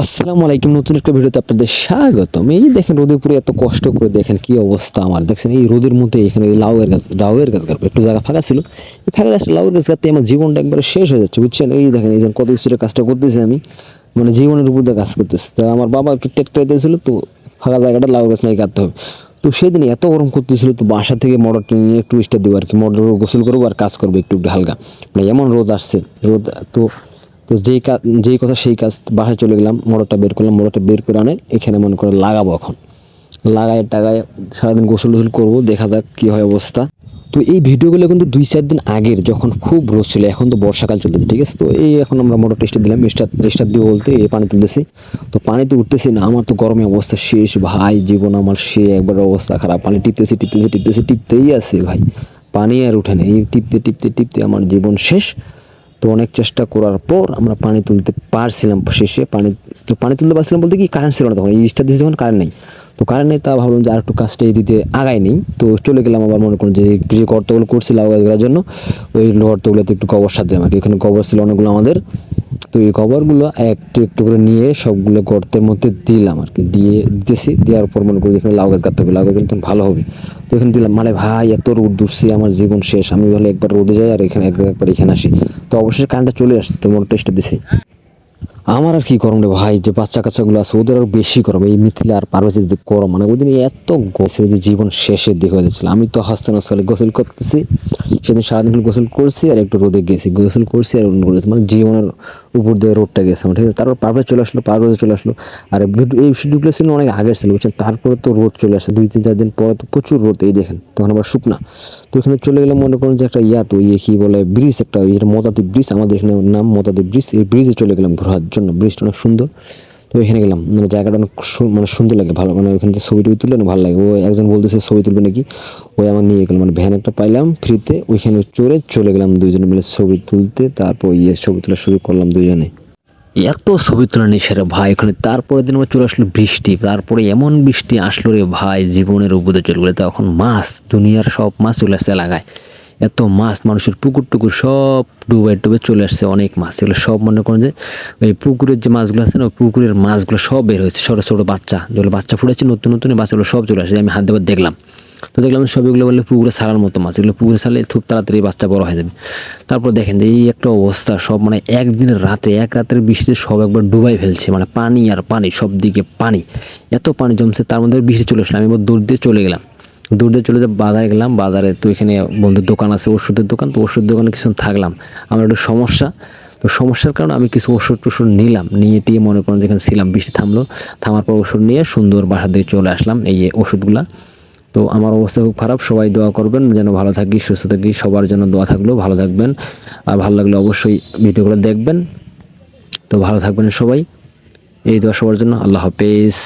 আসসালামু আলাইকুম, নতুন একটা ভিডিওতে আপনাদের স্বাগতম। এই দেখেন রোদে পুরো এত কষ্ট করে দেখেন কি অবস্থা আমার। দেখছেন এই রোদের মধ্যে এখানে লাউয়ের গাছ গাড়বো, একটু জায়গা ফাঁকা ছিল, এই ফাঁকা গাছটা লাউয়ের গাছ গাড়তে আমার জীবনটা একবারে শেষ হয়ে যাচ্ছে, বুঝছেন। এই দেখেন এই যে কত কিছুটা কাজটা করতেছি আমি, মানে জীবনের উপর দিয়ে কাজ করতেছি। তা আমার বাবা একটু টেক্টর দিয়েছিল, তো ফাঁকা জায়গাটা লাউ গাছ নাই কাটতে হবে। তো সেদিন এত গরম করতেছিল, তো বাসা থেকে মোটরটা নিয়ে একটু স্টার দেবো আর কি, মোটর গোসল করবো আর কাজ করবো একটু একটু হালকা, মানে এমন রোদ আসছে। রোদ তো তো যেই কথা সেই কাজ, বাসায় চলে গেলাম, মোটরটা বের করলাম, মোটরটা বের করে আনে এখানে মনে করে লাগাবো। এখন লাগায় টাগায় সারাদিন গোসল টোসল করবো, দেখা যাক কী হয় অবস্থা। তো এই ভিডিওগুলো কিন্তু 2-4 দিন আগের, যখন খুব রোদ ছিল, এখন তো বর্ষাকাল চলতেছে, ঠিক আছে। তো এই এখন আমরা মোটর টেস্টে দিলাম, স্টার দিয়ে বলতে এই পানি তুলতেছি, তো পানিতে উঠতেছি না, আমার তো গরমে অবস্থা শেষ ভাই, জীবন আমার সে একবার অবস্থা খারাপ। পানি টিপতেই আছে ভাই, পানি আর উঠে না, এই টিপতে আমার জীবন শেষ। তো অনেক চেষ্টা করার পর আমরা পানি তুলতে পারছিলাম শেষে। পানি তুলতে পারছিলাম বলতে কি, কারেন্ট ছিল না তখন, এই স্টার দিয়েছি যখন কারেন্ট নেই। তো কারেন্ট নেই, তা ভাবলাম যে আর একটু কাজটা এই দিতে আগাই নেই। তো চলে গেলাম আবার, মনে করুন যে গর্তগুলো করছি লাউ গাছ করার জন্য, ওই গর্তগুলোতে একটু গোবর সার দিলাম আর কি। এখানে গোবর ছিল অনেকগুলো আমাদের, তো এই গোবরগুলো একটু একটু করে নিয়ে সবগুলো গর্তের মধ্যে দিলাম আর কি, দেওয়ার পর মনে করি এখানে লাউ গাছ গাঁথতে হবে, লাউ গাছ তখন ভালো হবে। তো এখানে দিলাম, মানে ভাই এত রোদ উঠছে, আমার জীবন শেষ। আমি বলে একবার রোদে যাই আর একবার এখানে আসি। তো অবশ্যই কারেন্টটা চলে আসছে, তো মোটর টেস্টে দিছি। আমার আর কি গরম রে ভাই, যে বাচ্চা কাচ্চাগুলো আছে ওদের আরও বেশি গরম, এই মিথিলা আর পারভেজের যে গরম, মানে ওই দিন এত গোসল, যে জীবন শেষের দিকে হয়ে যাচ্ছিল। আমি তো হাসতে নাচতে গোসল করতেছি, সেদিন সারাদিন গোসল করছি আর একটু রোদে গেছি, গোসল করছি আর করেছি, মানে জীবনের উপর দিয়ে রোদটা গেছে আমার, ঠিক আছে। তারপর পারভেজ চলে আসলো। আর এই ভিডিওগুলো ছিল অনেক আগের ছিল, বুঝছেন। তারপরে তো রোদ চলে আসছে 2-3-4 দিন পরে, তো প্রচুর রোদ, এই দেখেন তখন আবার শুকনা। তো এখানে চলে গেলাম, মনে করেন যে একটা তো কি বলে ব্রিজ, একটা মতাদ্বীপ ব্রিজ, আমাদের এখানে নাম মতাদ্বীপ ব্রিজ। এই ব্রিজে চলে গেলাম ঘোরার জন্য, ব্রিজটা অনেক সুন্দর। তো এখানে গেলাম, মানে জায়গাটা অনেক মানে সুন্দর লাগে, ভালো, মানে ওখান থেকে ছবি তুললে না ভালো লাগে। ও একজন বলতেছে ছবি তুলবে নাকি, ওই আমার নিয়ে গেলাম, মানে ভ্যান একটা পাইলাম ফ্রিতে, ওইখানে চড়ে চলে গেলাম দুইজনে মিলে ছবি তুলতে। তারপর ছবি তোলা শুরু করলাম দুইজনে, এত ছবি তোলা নেই সেরা ভাই ওখানে। তারপরের দিন আমার চলে আসলো বৃষ্টি, তারপরে এমন বৃষ্টি আসলো রে ভাই, জীবনের উপরে চলে গেলে। তখন মাছ, দুনিয়ার সব মাছ চলে আসছে এলাকায়, এত মাছ, মানুষের পুকুর টুকুর সব ডুবে চলে আসছে, অনেক মাছ। এগুলো সব মনে করেন যে ওই পুকুরের যে মাছগুলো আছে না, ওই পুকুরের মাছগুলো সব বের হয়েছে, ছোটো ছোটো বাচ্চা, যেগুলো বাচ্চা ফুটেছে নতুন নতুন, বাচ্চাগুলো সব চলে আসছে। আমি হাত দেবার দেখলাম, তো দেখলাম সবগুলো বললে পুকুরে ছাড়ার মতো মাছ, এগুলো পুকুরে ছাড়লে খুব তাড়াতাড়ি বাচ্চা বড় হয়ে যাবে। তারপর দেখেন যে এই একটা অবস্থা, সব মানে এক রাতের বৃষ্টিতে সব একবার ডুবাই ফেলছে, মানে পানি আর পানি, সব দিকে পানি, এত পানি জমছে। তার মধ্যে বৃষ্টি চলে আসলো, আমি এবার দৌড় দিয়ে চলে গেলাম, বাজারে গেলাম। বাজারে তো এখানে বন্ধুর দোকান আছে, ওষুধের দোকান, তো ওষুধের দোকানে কিছু থাকলাম, আমার একটু সমস্যা। তো সমস্যার কারণে আমি কিছু ওষুধ নিলাম, নিয়ে টিয়ে মনে করেন যেখানে ছিলাম, বৃষ্টি থামার পর ওষুধ নিয়ে সুন্দর বাসা দিয়ে চলে আসলাম, এই যে ওষুধগুলা। তো আমার অবস্থা খুব খারাপ, সবাই দোয়া করবেন যেন ভালো থাকি, সুস্থ থাকি, সবার জন্য দোয়া থাকলো, ভালো থাকবেন। আর ভালো লাগলে অবশ্যই ভিডিওগুলো দেখবেন। তো ভালো থাকবেন সবাই, এই দোয়া সবার জন্য। আল্লাহ হাফেজ।